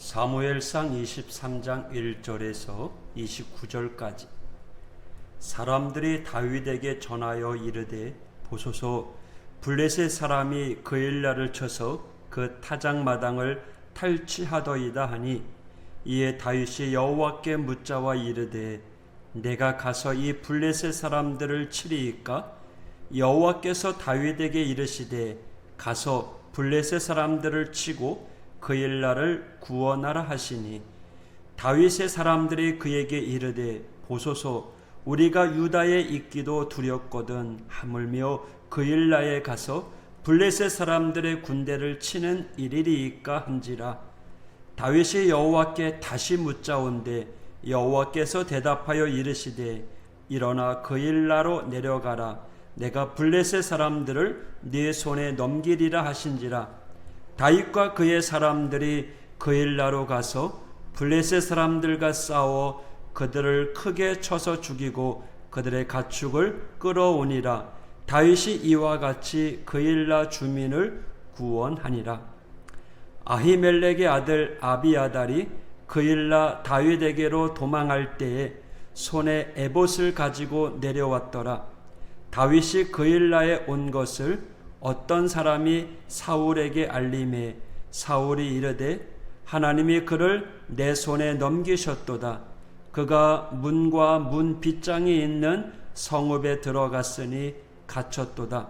사무엘상 23장 1절에서 29절까지 사람들이 다윗에게 전하여 이르되 보소서 블레셋 사람이 그일라를 쳐서 그 타작마당을 탈취하더이다 하니 이에 다윗이 여호와께 묻자와 이르되 내가 가서 이 블레셋 사람들을 치리이까? 여호와께서 다윗에게 이르시되 가서 블레셋 사람들을 치고 그일라를 구원하라 하시니 다윗의 사람들이 그에게 이르되 보소서 우리가 유다에 있기도 두렵거든 하물며 그일라에 가서 블레셋 사람들의 군대를 치는 일이리이까 한지라. 다윗이 여호와께 다시 묻자온데 여호와께서 대답하여 이르시되 일어나 그일라로 내려가라. 내가 블레셋 사람들을 네 손에 넘기리라 하신지라. 다윗과 그의 사람들이 그일라로 가서 블레셋 사람들과 싸워 그들을 크게 쳐서 죽이고 그들의 가축을 끌어오니라. 다윗이 이와 같이 그일라 주민을 구원하니라. 아히멜렉의 아들 아비아달이 그일라 다윗에게로 도망할 때에 손에 에봇을 가지고 내려왔더라. 다윗이 그일라에 온 것을 어떤 사람이 사울에게 알림해 사울이 이르되 하나님이 그를 내 손에 넘기셨도다. 그가 문과 문 빗장이 있는 성읍에 들어갔으니 갇혔도다.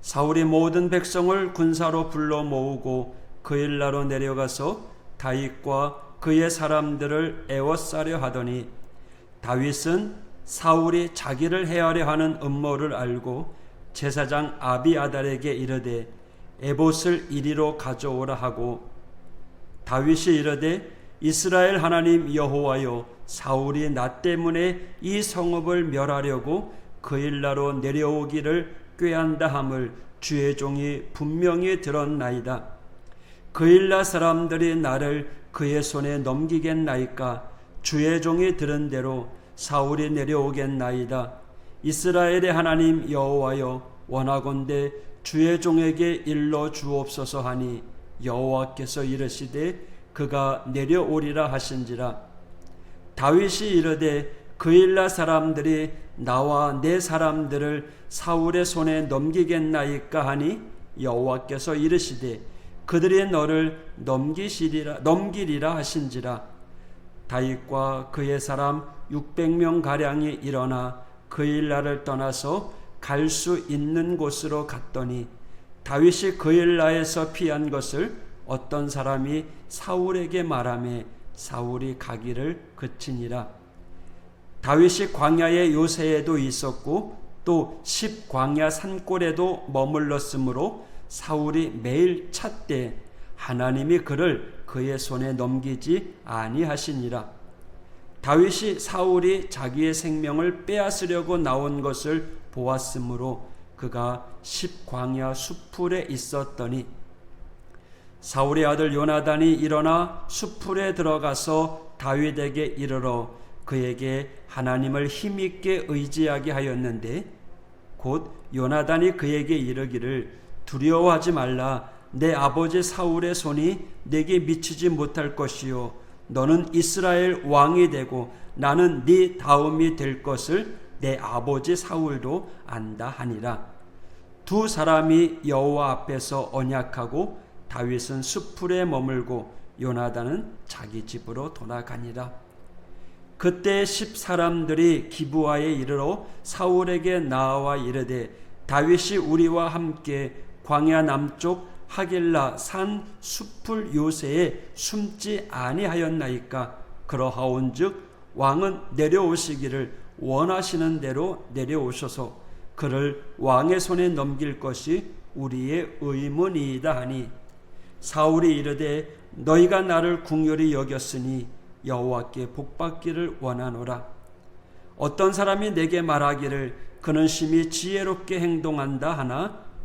사울이 모든 백성을 군사로 불러 모으고 그일라로 내려가서 다윗과 그의 사람들을 애워싸려 하더니 다윗은 사울이 자기를 해하려 하는 음모를 알고 제사장 아비아달에게 이르되 에봇을 이리로 가져오라 하고 다윗이 이르되 이스라엘 하나님 여호와여 사울이 나 때문에 이 성읍을 멸하려고 그일라로 내려오기를 꾀한다 함을 주의 종이 분명히 들었나이다. 그일라 사람들이 나를 그의 손에 넘기겠나이까? 주의 종이 들은 대로 사울이 내려오겠나이다. 이스라엘의 하나님 여호와여 원하건대 주의 종에게 일러 주옵소서 하니 여호와께서 이르시되 그가 내려오리라 하신지라. 다윗이 이르되 그일라 사람들이 나와 내 사람들을 사울의 손에 넘기겠나이까 하니 여호와께서 이르시되 그들이 너를 넘기리라 하신지라. 다윗과 그의 사람 600명 가량이 일어나 그일라를 떠나서 갈 수 있는 곳으로 갔더니 다윗이 그일라에서 피한 것을 어떤 사람이 사울에게 말하며 사울이 가기를 그치니라. 다윗이 광야의 요새에도 있었고 또 십광야 산골에도 머물렀으므로 사울이 매일 찾되 하나님이 그를 그의 손에 넘기지 아니하시니라. 다윗이 사울이 자기의 생명을 빼앗으려고 나온 것을 보았으므로 그가 십광야 숲풀에 있었더니 사울의 아들 요나단이 일어나 숲풀에 들어가서 다윗에게 이르러 그에게 하나님을 힘있게 의지하게 하였는데 곧 요나단이 그에게 이르기를 두려워하지 말라. 내 아버지 사울의 손이 내게 미치지 못할 것이요 너는 이스라엘 왕이 되고 나는 네 다음이 될 것을 내 아버지 사울도 안다 하니라. 두 사람이 여호와 앞에서 언약하고 다윗은 숲풀에 머물고 요나단은 자기 집으로 돌아가니라. 그때 10사람들이 기브아에 이르러 사울에게 나와 이르되 다윗이 우리와 함께 광야 남쪽 하길라 산 숲풀 요새에 숨지 아니하였나이까? 그러하온즉 왕은 내려오시기를 원하시는 대로 내려오셔서 그를 왕의 손에 넘길 것이 우리의 의문이이다 하니 사울이 이르되 너희가 나를 궁휼히 여겼으니 여호와께 복받기를 원하노라. 어떤 사람이 내게 말하기를 그는 심히 지혜롭게 행동한다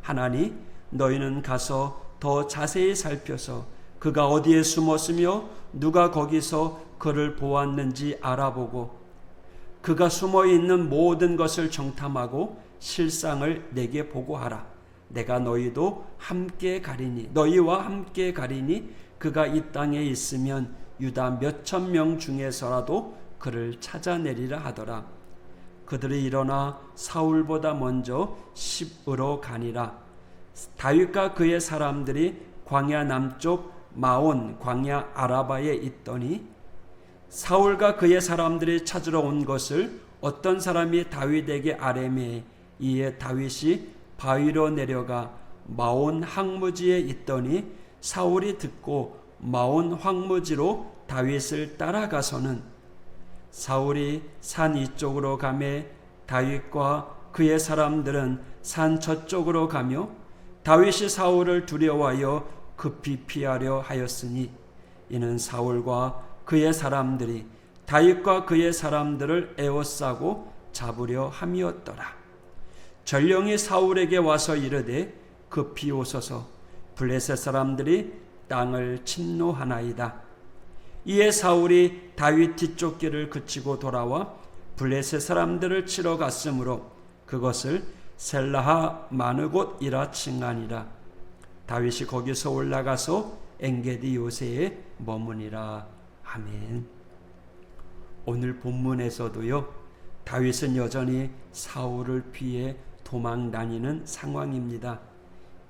하나니 너희는 가서 더 자세히 살펴서 그가 어디에 숨었으며 누가 거기서 그를 보았는지 알아보고 그가 숨어있는 모든 것을 정탐하고 실상을 내게 보고하라. 내가 너희와 함께 가리니 그가 이 땅에 있으면 유다 몇천 명 중에서라도 그를 찾아내리라 하더라. 그들이 일어나 사울보다 먼저 십으로 가니라. 다윗과 그의 사람들이 광야 남쪽 마온 광야 아라바에 있더니 사울과 그의 사람들이 찾으러 온 것을 어떤 사람이 다윗에게 아뢰매 이에 다윗이 바위로 내려가 마온 황무지에 있더니 사울이 듣고 마온 황무지로 다윗을 따라가서는 사울이 산 이쪽으로 가매 다윗과 그의 사람들은 산 저쪽으로 가며 다윗이 사울을 두려워하여 급히 피하려 하였으니 이는 사울과 그의 사람들이 다윗과 그의 사람들을 에워싸고 잡으려 함이었더라. 전령이 사울에게 와서 이르되 급히 오소서 블레셋 사람들이 땅을 침노하나이다. 이에 사울이 다윗 뒤쪽 길을 그치고 돌아와 블레셋 사람들을 치러 갔으므로 그것을 셀라하 마느곳이라 칭하니라. 다윗이 거기서 올라가서 엔게디 요새에 머무니라. 아멘. 오늘 본문에서도요, 다윗은 여전히 사울을 피해 도망 다니는 상황입니다.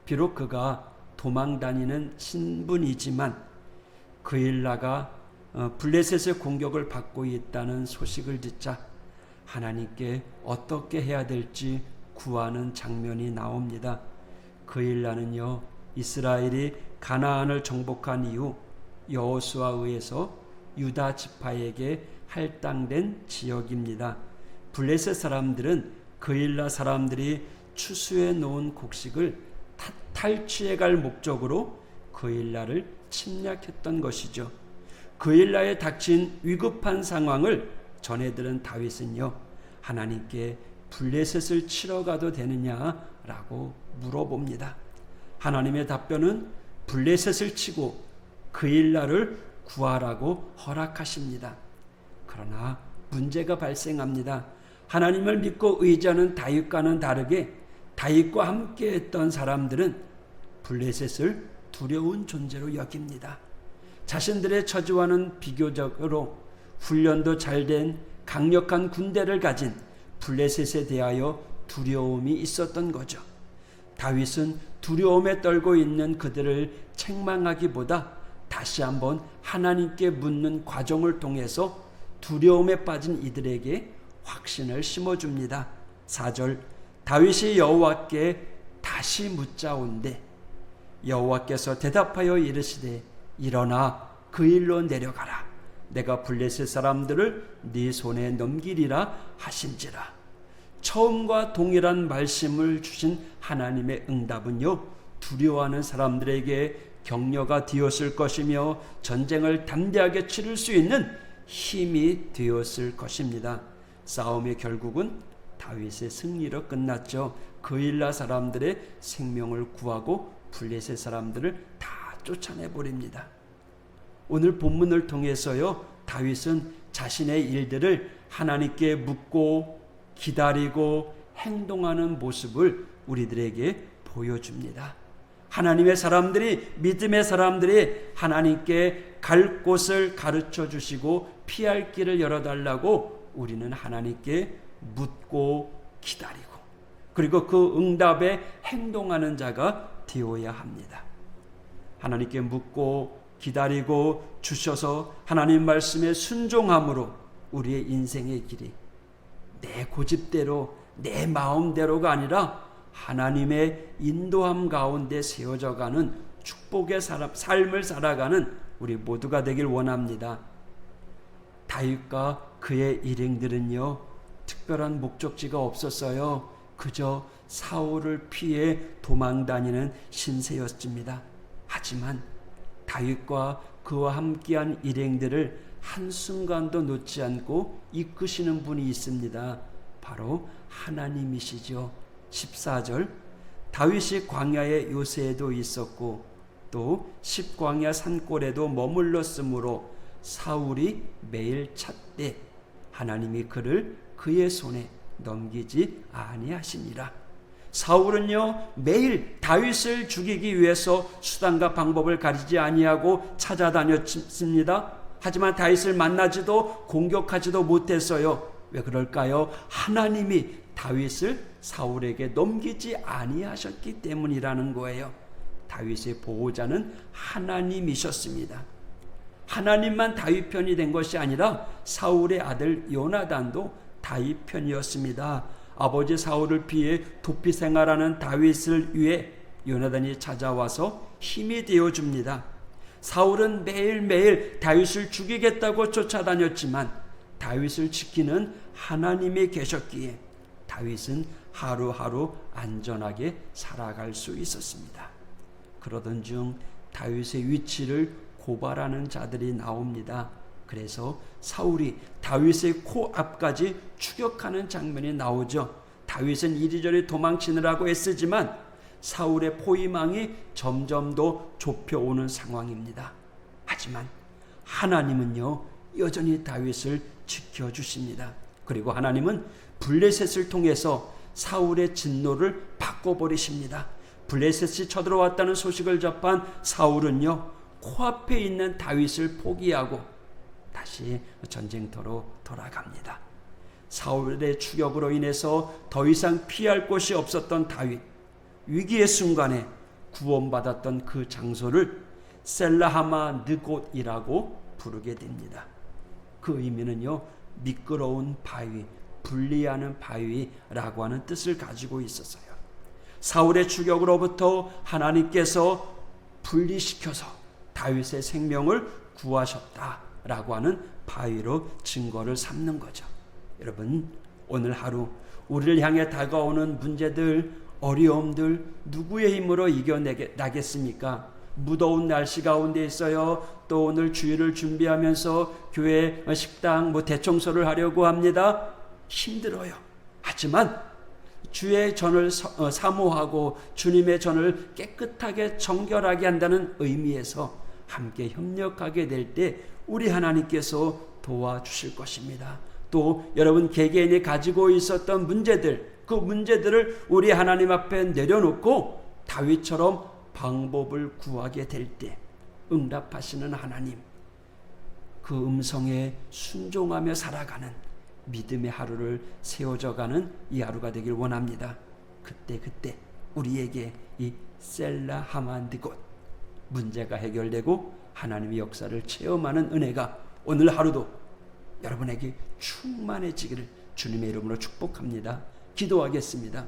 비록 그가 도망 다니는 신분이지만 그일라가 블레셋의 공격을 받고 있다는 소식을 듣자 하나님께 어떻게 해야 될지 구하는 장면이 나옵니다. 그일라는요, 이스라엘이 가나안을 정복한 이후 여호수아에 의해서 유다 지파에게 할당된 지역입니다. 블레셋 사람들은 그일라 사람들이 추수해 놓은 곡식을 탈취해 갈 목적으로 그일라를 침략했던 것이죠. 그일라에 닥친 위급한 상황을 전해들은 다윗은요, 하나님께 블레셋을 치러 가도 되느냐라고 물어봅니다. 하나님의 답변은 블레셋을 치고 그일라를 구하라고 허락하십니다. 그러나 문제가 발생합니다. 하나님을 믿고 의지하는 다윗과는 다르게 다윗과 함께했던 사람들은 블레셋을 두려운 존재로 여깁니다. 자신들의 처지와는 비교적으로 훈련도 잘된 강력한 군대를 가진 블레셋에 대하여 두려움이 있었던 거죠. 다윗은 두려움에 떨고 있는 그들을 책망하기보다 다시 한번 하나님께 묻는 과정을 통해서 두려움에 빠진 이들에게 확신을 심어줍니다. 4절, 다윗이 여호와께 다시 묻자온대 여호와께서 대답하여 이르시되 일어나 그 일로 내려가라. 내가 블레셋 사람들을 네 손에 넘기리라 하신지라. 처음과 동일한 말씀을 주신 하나님의 응답은요, 두려워하는 사람들에게 격려가 되었을 것이며 전쟁을 담대하게 치를 수 있는 힘이 되었을 것입니다. 싸움의 결국은 다윗의 승리로 끝났죠. 그일라 사람들의 생명을 구하고 블레셋 사람들을 다 쫓아내버립니다. 오늘 본문을 통해서요, 다윗은 자신의 일들을 하나님께 묻고 기다리고 행동하는 모습을 우리들에게 보여줍니다. 하나님의 사람들이, 믿음의 사람들이 하나님께 갈 곳을 가르쳐 주시고 피할 길을 열어달라고 우리는 하나님께 묻고 기다리고 그리고 그 응답에 행동하는 자가 되어야 합니다. 하나님께 묻고 기다리고 주셔서 하나님 말씀에 순종함으로 우리의 인생의 길이 내 고집대로 내 마음대로가 아니라 하나님의 인도함 가운데 세워져가는 축복의 삶을 살아가는 우리 모두가 되길 원합니다. 다윗과 그의 일행들은요, 특별한 목적지가 없었어요. 그저 사울을 피해 도망다니는 신세였습니다. 하지만 다윗과 그와 함께한 일행들을 한순간도 놓지 않고 이끄시는 분이 있습니다. 바로 하나님이시죠. 14절, 다윗이 광야의 요새에도 있었고 또 십광야 산골에도 머물렀으므로 사울이 매일 찾되 하나님이 그를 그의 손에 넘기지 아니하시니라. 사울은요 매일 다윗을 죽이기 위해서 수단과 방법을 가리지 아니하고 찾아다녔습니다. 하지만 다윗을 만나지도 공격하지도 못했어요. 왜 그럴까요? 하나님이 다윗을 사울에게 넘기지 아니하셨기 때문이라는 거예요. 다윗의 보호자는 하나님이셨습니다. 하나님만 다윗 편이 된 것이 아니라 사울의 아들 요나단도 다윗 편이었습니다. 아버지 사울을 피해 도피 생활하는 다윗을 위해 요나단이 찾아와서 힘이 되어줍니다. 사울은 매일매일 다윗을 죽이겠다고 쫓아다녔지만 다윗을 지키는 하나님이 계셨기에 다윗은 하루하루 안전하게 살아갈 수 있었습니다. 그러던 중 다윗의 위치를 고발하는 자들이 나옵니다. 그래서 사울이 다윗의 코앞까지 추격하는 장면이 나오죠. 다윗은 이리저리 도망치느라고 애쓰지만 사울의 포위망이 점점 더 좁혀오는 상황입니다. 하지만 하나님은요 여전히 다윗을 지켜주십니다. 그리고 하나님은 블레셋을 통해서 사울의 진노를 바꿔버리십니다. 블레셋이 쳐들어왔다는 소식을 접한 사울은요 코앞에 있는 다윗을 포기하고 다시 전쟁터로 돌아갑니다. 사울의 추격으로 인해서 더 이상 피할 곳이 없었던 다윗, 위기의 순간에 구원받았던 그 장소를 셀라하마 느곳이라고 부르게 됩니다. 그 의미는요 미끄러운 바위, 분리하는 바위라고 하는 뜻을 가지고 있었어요. 사울의 추격으로부터 하나님께서 분리시켜서 다윗의 생명을 구하셨다라고 하는 바위로 증거를 삼는 거죠. 여러분, 오늘 하루 우리를 향해 다가오는 문제들, 어려움들 누구의 힘으로 이겨내겠습니까? 무더운 날씨 가운데 있어요. 또 오늘 주일을 준비하면서 교회 식당 대청소를 하려고 합니다. 힘들어요. 하지만 주의 전을 사모하고 주님의 전을 깨끗하게 정결하게 한다는 의미에서 함께 협력하게 될 때 우리 하나님께서 도와주실 것입니다. 또 여러분 개개인이 가지고 있었던 문제들, 그 문제들을 우리 하나님 앞에 내려놓고 다윗처럼 방법을 구하게 될 때 응답하시는 하나님, 그 음성에 순종하며 살아가는 믿음의 하루를 세워져가는 이 하루가 되길 원합니다. 그때 우리에게 이 셀라하만드곳 문제가 해결되고 하나님의 역사를 체험하는 은혜가 오늘 하루도 여러분에게 충만해지기를 주님의 이름으로 축복합니다. 기도하겠습니다.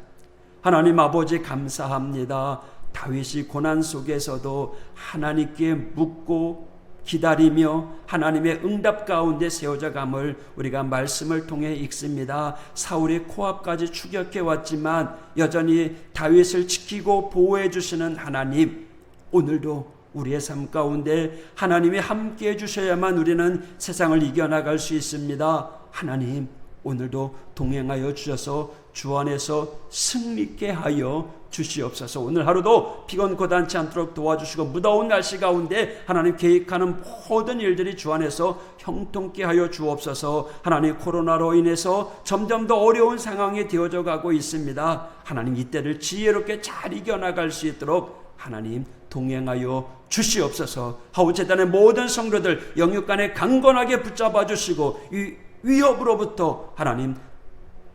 하나님 아버지 감사합니다. 다윗이 고난 속에서도 하나님께 묻고 기다리며 하나님의 응답 가운데 세워져감을 우리가 말씀을 통해 읽습니다. 사울이 코앞까지 추격해 왔지만 여전히 다윗을 지키고 보호해 주시는 하나님, 오늘도 우리의 삶 가운데 하나님이 함께 해주셔야만 우리는 세상을 이겨나갈 수 있습니다. 하나님, 오늘도 동행하여 주셔서 주 안에서 승리케 하여 주시옵소서. 오늘 하루도 피곤 고단치 않도록 도와주시고 무더운 날씨 가운데 하나님 계획하는 모든 일들이 주 안에서 형통케 하여 주옵소서. 하나님, 코로나로 인해서 점점 더 어려운 상황이 되어져 가고 있습니다. 하나님, 이때를 지혜롭게 잘 이겨나갈 수 있도록 하나님 동행하여 주시옵소서. 하우재단의 모든 성도들 영육간에 강건하게 붙잡아 주시고 이 위협으로부터 하나님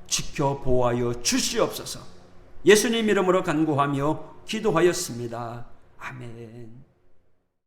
지켜 보호하여 주시옵소서. 예수님 이름으로 간구하며 기도하였습니다. 아멘.